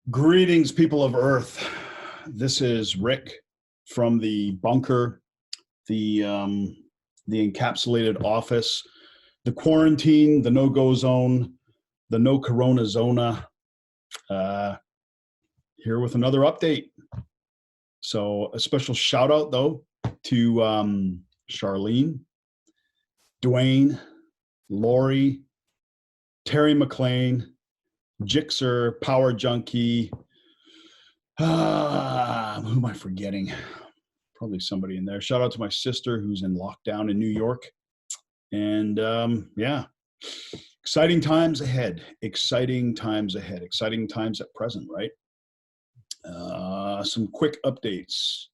Greetings, people of Earth. This is Rick from the bunker, the the encapsulated office, the quarantine, the no-go zone, the no corona zona. Here with another update. So a special shout out though to Charlene, Dwayne, Lori, Terry McLean, Jixer, Power Junkie. Who am I forgetting? Probably somebody in there. Shout out to my sister who's in lockdown in New York. And yeah, exciting times ahead. Exciting times ahead. Exciting times at present, right? Some quick updates.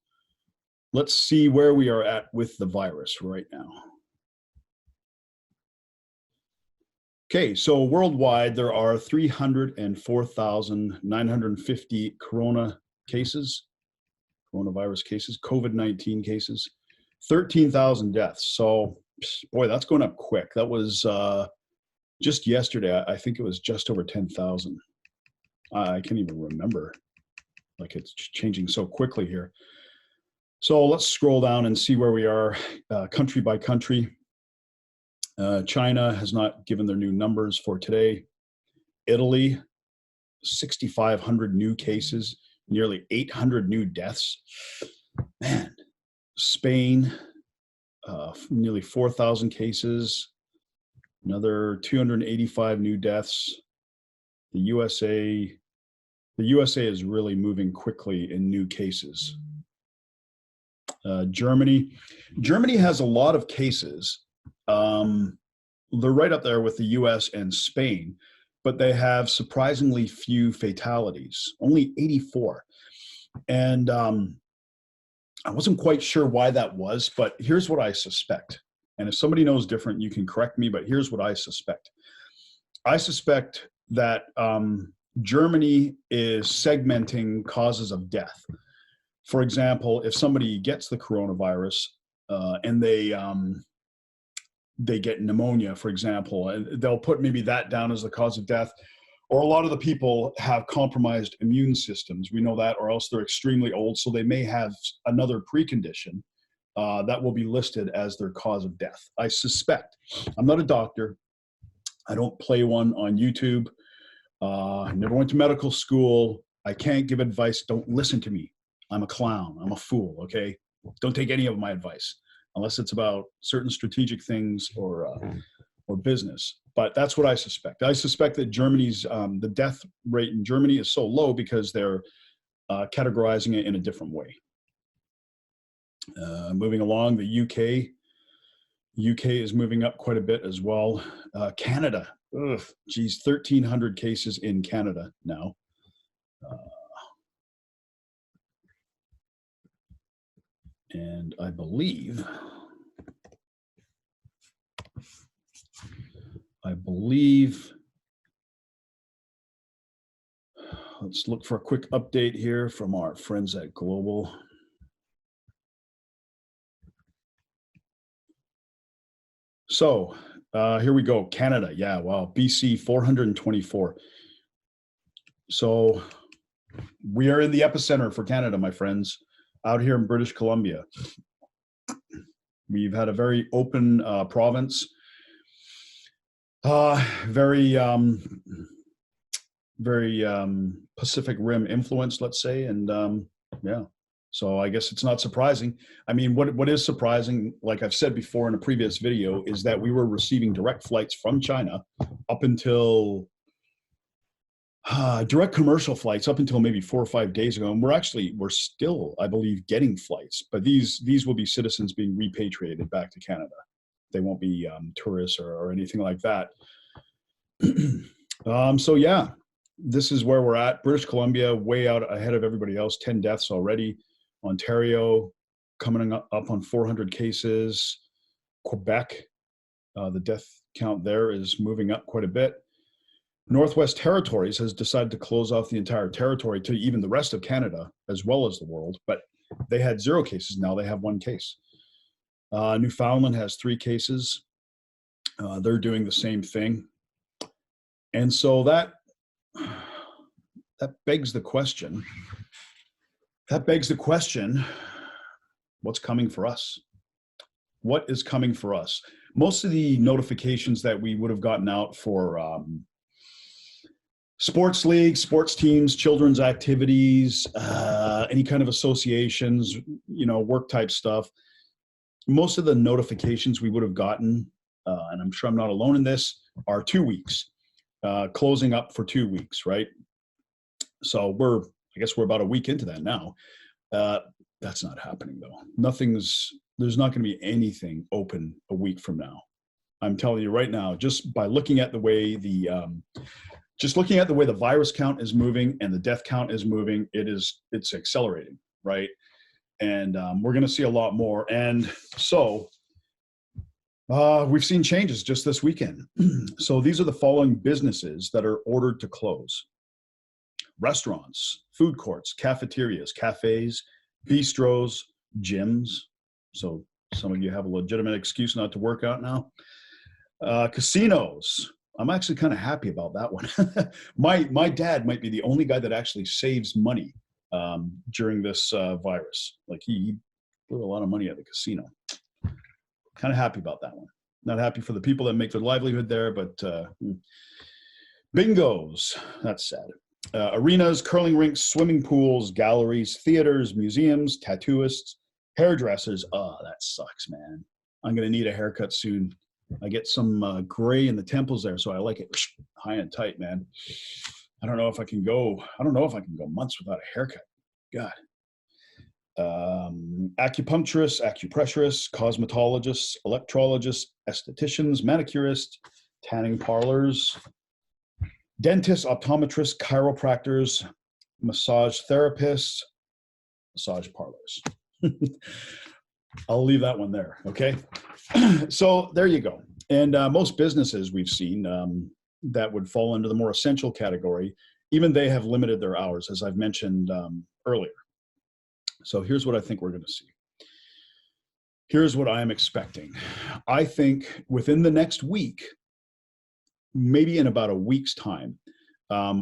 Let's see where we are at with the virus right now. Okay, so worldwide, there are 304,950 coronavirus cases, COVID-19 cases, 13,000 deaths. So, boy, that's going up quick. That was just yesterday. I think it was just over 10,000. I can't even remember. Like, it's changing so quickly here. So let's scroll down and see where we are country by country. China has not given their new numbers for today. Italy, 6,500 new cases, nearly 800 new deaths. Man, Spain, nearly 4,000 cases, another 285 new deaths. The USA is really moving quickly in new cases. Germany has a lot of cases. They're right up there with the US and Spain, but they have surprisingly few fatalities, only 84. And I wasn't quite sure why that was, but here's what I suspect. And if somebody knows different, you can correct me, but here's what I suspect. I suspect that Germany is segmenting causes of death. For example, if somebody gets the coronavirus and they get pneumonia, for example, and they'll put maybe that down as the cause of death. Or a lot of the people have compromised immune systems. We know that, or else they're extremely old, so they may have another precondition that will be listed as their cause of death. I suspect. I'm not a doctor. I don't play one on YouTube. Never went to medical school. I can't give advice. Don't listen to me. I'm a clown. I'm a fool, okay? Don't take any of my advice unless it's about certain strategic things or business. But that's what I suspect. I suspect that Germany's, the death rate in Germany is so low because they're categorizing it in a different way. Moving along, the UK is moving up quite a bit as well. Canada, geez, 1,300 cases in Canada now. And I believe, let's look for a quick update here from our friends at Global. So here we go, Canada. Yeah, wow, BC, 424. So we are in the epicenter for Canada, my friends, out here in British Columbia. We've had a very open province, very Pacific Rim influence, let's say, and yeah. So I guess it's not surprising. I mean, what is surprising, like I've said before in a previous video, is that we were receiving direct flights from China up until direct commercial flights up until maybe 4 or 5 days ago, and we're still, I believe, getting flights. But these will be citizens being repatriated back to Canada. They won't be tourists or anything like that. So yeah, this is where we're at. British Columbia, way out ahead of everybody else. 10 deaths already. Ontario coming up on 400 cases. Quebec, the death count there is moving up quite a bit. Northwest Territories has decided to close off the entire territory to even the rest of Canada as well as the world, but they had 0 cases. Now they have 1 case. Newfoundland has 3 cases. They're doing the same thing. And so that begs the question. That begs the question, what's coming for us? What is coming for us? Most of the notifications that we would have gotten out for sports leagues, sports teams, children's activities, any kind of associations, work type stuff, most of the notifications we would have gotten, and I'm sure I'm not alone in this, are 2 weeks, closing up for 2 weeks, right? So I guess we're about a week into that now. That's not happening though. There's not going to be anything open a week from now. I'm telling you right now, just by looking at the way the virus count is moving and the death count is moving, it's accelerating, right? And we're going to see a lot more. And so we've seen changes just this weekend. So these are the following businesses that are ordered to close: restaurants, food courts, cafeterias, cafes, bistros, gyms. So some of you have a legitimate excuse not to work out now. Casinos. I'm actually kind of happy about that one. My dad might be the only guy that actually saves money during this virus. Like he blew a lot of money at the casino. Kind of happy about that one. Not happy for the people that make their livelihood there, but bingos. That's sad. Arenas, curling rinks, swimming pools, galleries, theaters, museums, tattooists, hairdressers. Oh, that sucks, man. I'm going to need a haircut soon. I get some gray in the temples there, so I like it high and tight, man. I don't know if I can go months without a haircut. God. Acupuncturists, acupressurists, cosmetologists, electrologists, estheticians, manicurists, tanning parlors, dentists, optometrists, chiropractors, massage therapists, massage parlors. I'll leave that one there, okay? So there you go. And most businesses we've seen that would fall into the more essential category, even they have limited their hours, as I've mentioned earlier. So here's what I think we're going to see. Here's what I am expecting. I think within the next week, maybe in about a week's time,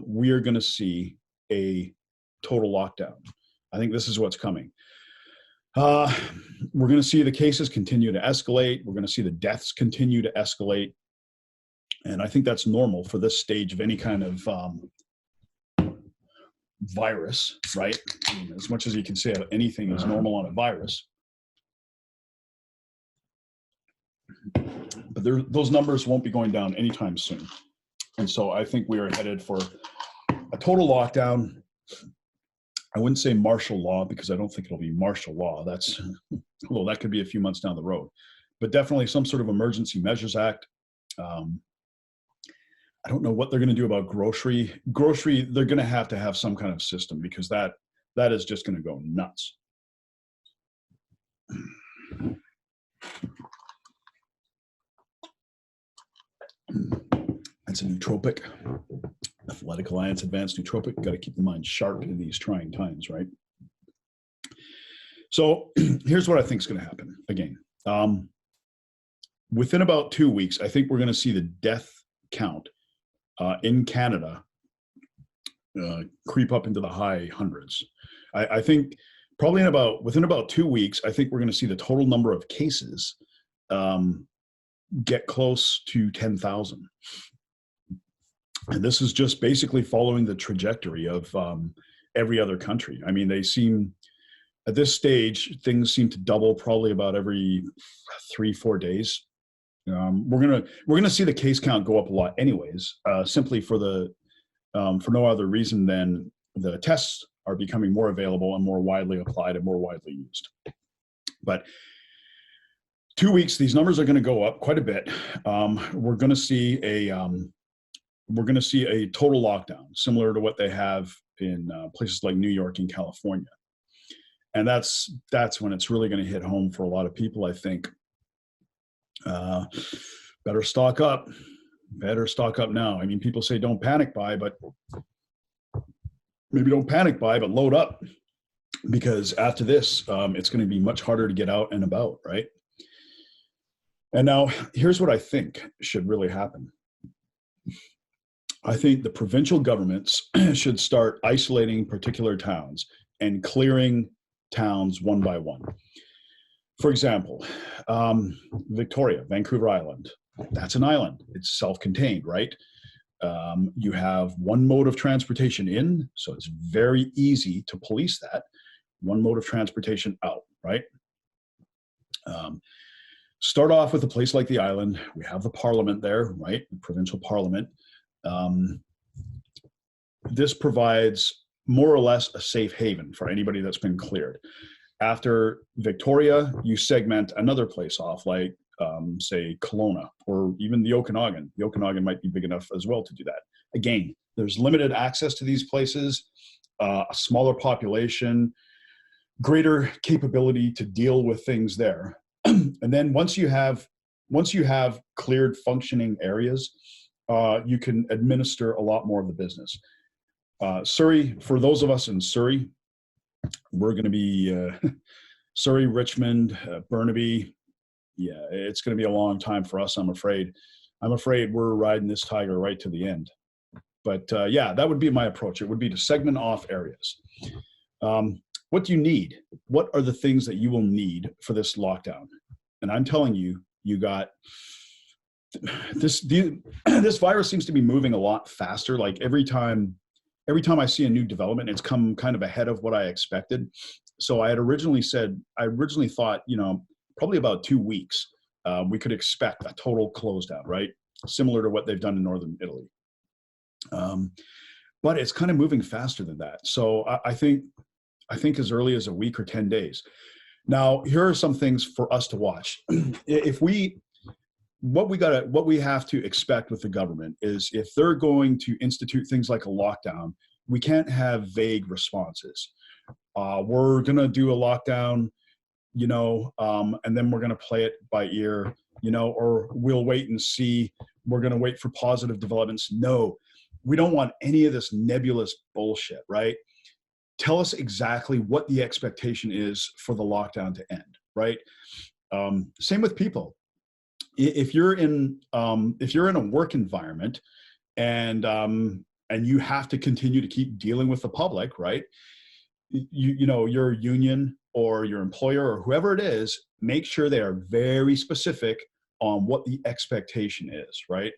we are going to see a total lockdown. I think this is what's coming. We're going to see the cases continue to escalate. We're going to see the deaths continue to escalate. And I think that's normal for this stage of any kind of virus, right? I mean, as much as you can say anything is normal on a virus. But those numbers won't be going down anytime soon. And so I think we are headed for a total lockdown. I wouldn't say martial law because I don't think it'll be martial law. Well, that could be a few months down the road, but definitely some sort of emergency measures act. I don't know what they're going to do about grocery. They're going to have some kind of system because that is just going to go nuts. That's a nootropic. Athletic Alliance Advanced Nootropic. Got to keep the mind sharp in these trying times, right? So here's what I think is going to happen. Again, within about 2 weeks, I think we're going to see the death count in Canada creep up into the high hundreds. I think probably within about 2 weeks, I think we're going to see the total number of cases get close to 10,000. And this is just basically following the trajectory of every other country. I mean, at this stage, things seem to double probably about every 3-4 days. We're gonna see the case count go up a lot, anyways. Simply for no other reason than the tests are becoming more available and more widely applied and more widely used. But 2 weeks, these numbers are going to go up quite a bit. We're going to see a total lockdown, similar to what they have in places like New York and California. And that's when it's really going to hit home for a lot of people, I think. Better stock up now. I mean, people say don't panic buy, but maybe don't panic buy, but load up, because after this, it's going to be much harder to get out and about, right? And now here's what I think should really happen. I think the provincial governments should start isolating particular towns and clearing towns one by one. For example, Victoria, Vancouver Island, that's an island. It's self-contained, right? You have one mode of transportation in, so it's very easy to police that. One mode of transportation out, right? Start off with a place like the island. We have the parliament there, right? The provincial parliament. This provides more or less a safe haven for anybody that's been cleared. After Victoria, you segment another place off, like say Kelowna or even the Okanagan. The Okanagan might be big enough as well to do that. Again, there's limited access to these places, a smaller population, greater capability to deal with things there. And then once you have cleared functioning areas, you can administer a lot more of the business. Surrey, for those of us in Surrey, we're going to be Surrey, Richmond, Burnaby. Yeah, it's going to be a long time for us, I'm afraid. I'm afraid we're riding this tiger right to the end. But yeah, that would be my approach. It would be to segment off areas. What do you need? What are the things that you will need for this lockdown? And I'm telling you, you got this. This virus seems to be moving a lot faster. Like every time I see a new development, it's come kind of ahead of what I expected. So I originally thought, probably about 2 weeks, we could expect a total close down, right? Similar to what they've done in Northern Italy. But it's kind of moving faster than that. So I think as early as a week or 10 days. Now, here are some things for us to watch. What we have to expect with the government is if they're going to institute things like a lockdown, we can't have vague responses. We're going to do a lockdown, and then we're going to play it by ear, or we'll wait and see. We're going to wait for positive developments. No, we don't want any of this nebulous bullshit, right? Tell us exactly what the expectation is for the lockdown to end, right? Same with people. If you're in a work environment and you have to continue to keep dealing with the public, right? Your union or your employer or whoever it is, make sure they are very specific on what the expectation is, right?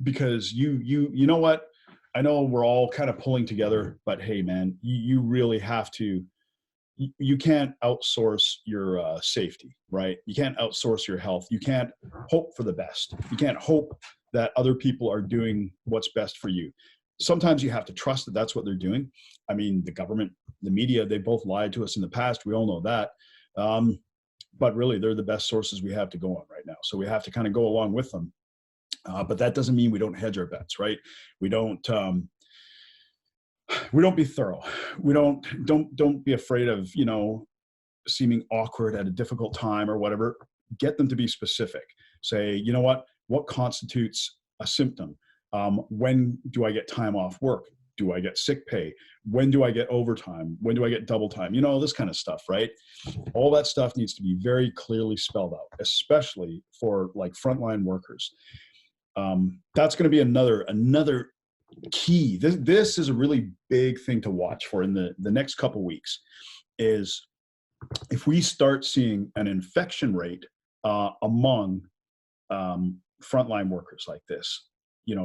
Because you know what? I know we're all kind of pulling together, but hey, man, you really have to. You can't outsource your safety, right? You can't outsource your health. You can't hope for the best. You can't hope that other people are doing what's best for you. Sometimes you have to trust that that's what they're doing. I mean, the government, the media, they both lied to us in the past. We all know that. But really, they're the best sources we have to go on right now. So we have to kind of go along with them. But that doesn't mean we don't hedge our bets, right? We don't be thorough. We don't be afraid of, seeming awkward at a difficult time or whatever. Get them to be specific. Say, you know what constitutes a symptom? When do I get time off work? Do I get sick pay? When do I get overtime? When do I get double time? This kind of stuff, right? All that stuff needs to be very clearly spelled out, especially for like frontline workers. That's going to be another key. This is a really big thing to watch for in the next couple weeks. Is if we start seeing an infection rate among frontline workers like this,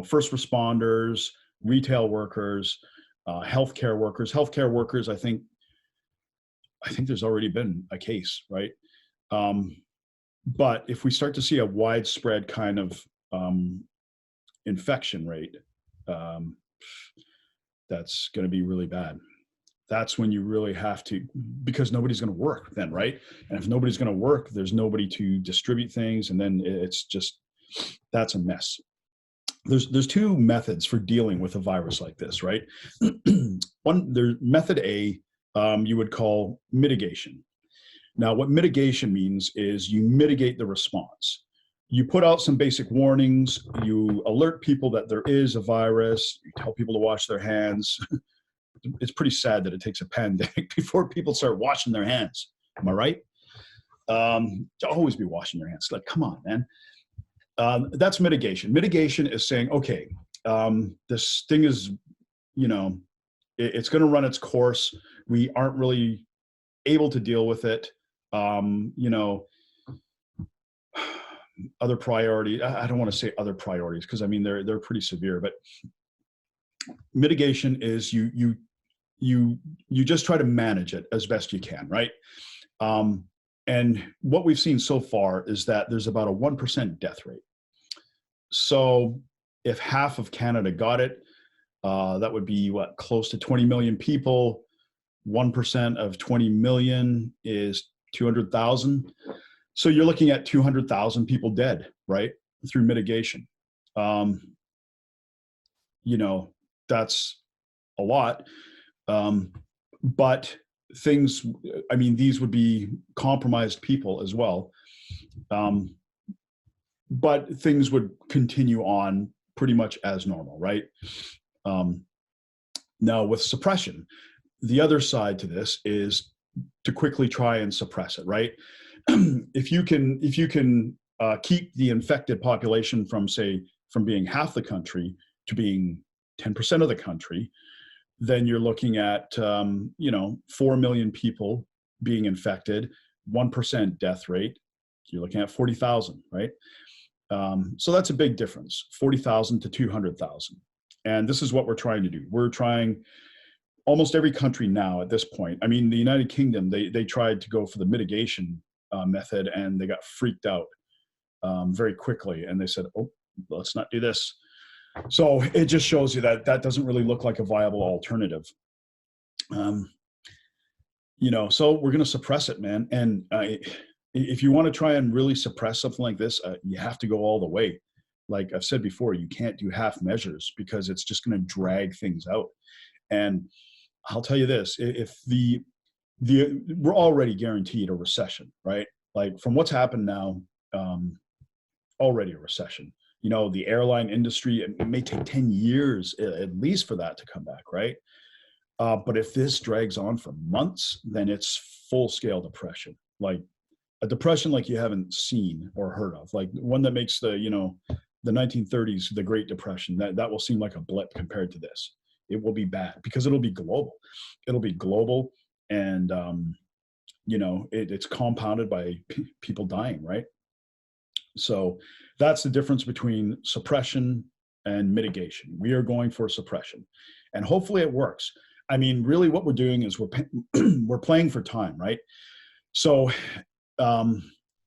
first responders, retail workers, healthcare workers. Healthcare workers, I think there's already been a case, right? But if we start to see a widespread kind of infection rate, that's going to be really bad. That's when you really have to, because nobody's going to work then, right? And if nobody's going to work, there's nobody to distribute things, and then that's a mess. There's two methods for dealing with a virus like this, right? Method A, you would call mitigation. Now, what mitigation means is you mitigate the response. You put out some basic warnings, you alert people that there is a virus, you tell people to wash their hands. It's pretty sad that it takes a pandemic before people start washing their hands. Am I right? To always be washing your hands. Like, come on, man. That's mitigation. Mitigation is saying, okay, this thing is, you know, it's going to run its course. We aren't really able to deal with it. You know, other priority. I don't want to say other priorities because I mean they're pretty severe. But mitigation is you just try to manage it as best you can, right? And what we've seen so far is that there's about a 1% death rate. So if half of Canada got it, that would be what, close to 20 million people. 1% of 20 million is 200,000. So you're looking at 200,000 people dead, right? Through mitigation. You know, that's a lot. But things, I mean, these would be compromised people as well. But things would continue on pretty much as normal, right? Now with suppression, the other side to this is to quickly try and suppress it, right? If you can keep the infected population from, say, from being half the country to being 10% of the country, then you're looking at 4 million people being infected, 1% death rate. You're looking at 40,000, right? So that's a big difference, 40,000 to 200,000. And this is what we're trying to do. We're trying, almost every country now at this point. I mean, the United Kingdom, they tried to go for the mitigation method and they got freaked out very quickly. And they said, oh, let's not do this. So it just shows you that that doesn't really look like a viable alternative. So we're going to suppress it, man. And if you want to try and really suppress something like this, you have to go all the way. Like I've said before, you can't do half measures because it's just going to drag things out. And I'll tell you this, if we're already guaranteed a recession, right? Like from what's happened now, already a recession. You know, the airline industry, it may take 10 years at least for that to come back, right? But if this drags on for months, then it's full-scale depression, like a depression like you haven't seen or heard of, like one that makes the 1930s, the Great Depression, that will seem like a blip compared to this. It will be bad because it'll be global. It'll be global, and it's compounded by people dying, right? So that's the difference between suppression and mitigation. We are going for suppression, and hopefully it works. I mean, really, what we're doing is we're playing for time, right? So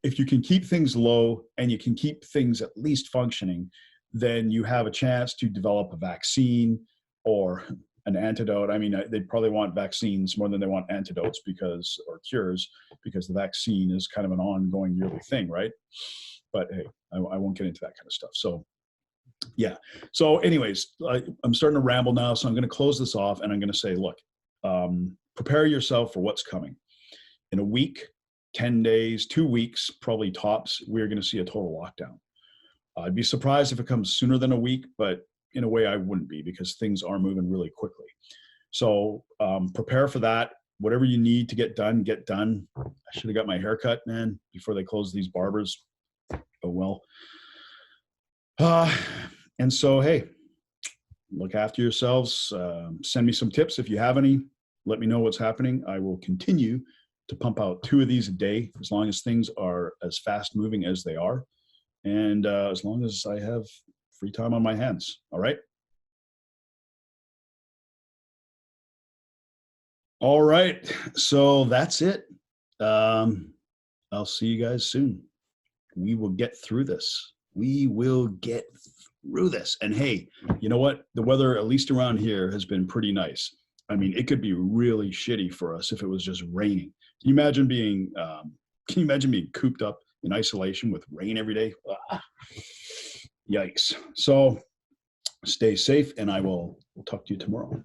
if you can keep things low and you can keep things at least functioning, then you have a chance to develop a vaccine or an antidote. I mean, they probably want vaccines more than they want antidotes or cures, because the vaccine is kind of an ongoing yearly thing, right? But hey, I won't get into that kind of stuff. So yeah. So anyways, I'm starting to ramble now. So I'm going to close this off and I'm going to say, look, prepare yourself for what's coming. In a week, 10 days, 2 weeks, probably tops, we're going to see a total lockdown. I'd be surprised if it comes sooner than a week, but in a way I wouldn't be, because things are moving really quickly. So prepare for that. Whatever you need to get done, get done. I should have got my hair cut, man, before they closed these barbers. Oh, well. And so, hey, look after yourselves. Send me some tips if you have any. Let me know what's happening. I will continue to pump out 2 of these a day, as long as things are as fast moving as they are. And as long as I have free time on my hands. All right. All right. So that's it. I'll see you guys soon. We will get through this. We will get through this. And hey, you know what? The weather, at least around here, has been pretty nice. I mean, it could be really shitty for us if it was just raining. Can you imagine being cooped up in isolation with rain every day? Yikes. So stay safe, and we'll talk to you tomorrow.